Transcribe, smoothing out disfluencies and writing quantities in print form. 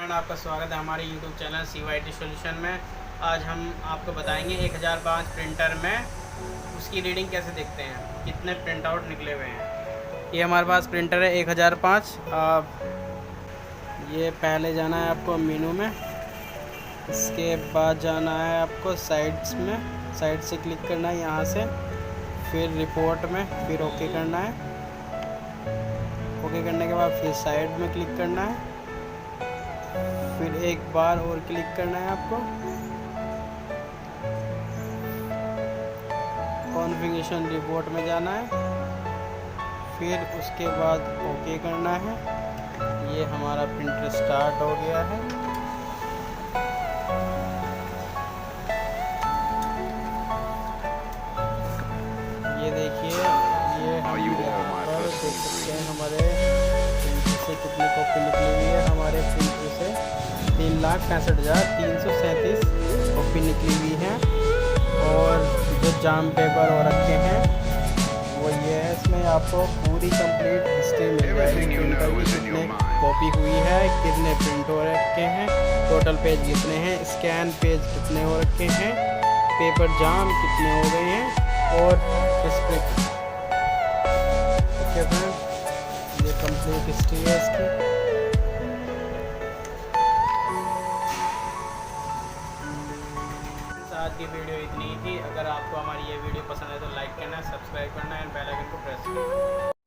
Friend, आपका स्वागत है हमारे YouTube channel Shiv IT solution में। आज हम आपको बताएंगे 1005 प्रिंटर में उसकी रीडिंग कैसे देखते हैं, कितने प्रिंट आउट निकले हुए हैं। ये हमारे पास प्रिंटर है 1005। आप ये पहले जाना है आपको मेनू में, इसके बाद जाना है आपको साइड्स में, साइड से क्लिक करना है यहाँ से, फिर रिपोर्ट में, फिर ओके करना है। ओके करने के बाद फिर साइड में क्लिक करना है, फिर एक बार और क्लिक करना है आपको। कॉन्फ़िगरेशन रिपोर्ट में जाना है, फिर उसके बाद ओके करना है। ये हमारा प्रिंटर स्टार्ट हो गया है। ये देखिए, ये हम यहाँ पर देख सकते हैं हमारे प्रिंटर से कितनी कॉपी निकली हुई है। हमारे प्रिंटर से 3,65,337 कॉपी निकली हुई है। और जो जाम पेपर हो रखे हैं वो ये है, इसमें आपको पूरी कंप्लीट हिस्ट्री मिल जाएगी। प्रिंटर की कितने कॉपी हुई है, कितने प्रिंट हो रखे हैं, टोटल पेज कितने हैं, स्कैन पेज कितने हो रखे हैं, पेपर जाम कितने हो गए हैं, और डिस्प्ले। ओके फ्रेंड, ये कंप्लीट हिस्ट्री है इसकी। आज की वीडियो इतनी ही थी। अगर आपको हमारी ये वीडियो पसंद है तो लाइक करना, सब्सक्राइब करना एंड बेल आइकन को प्रेस करना।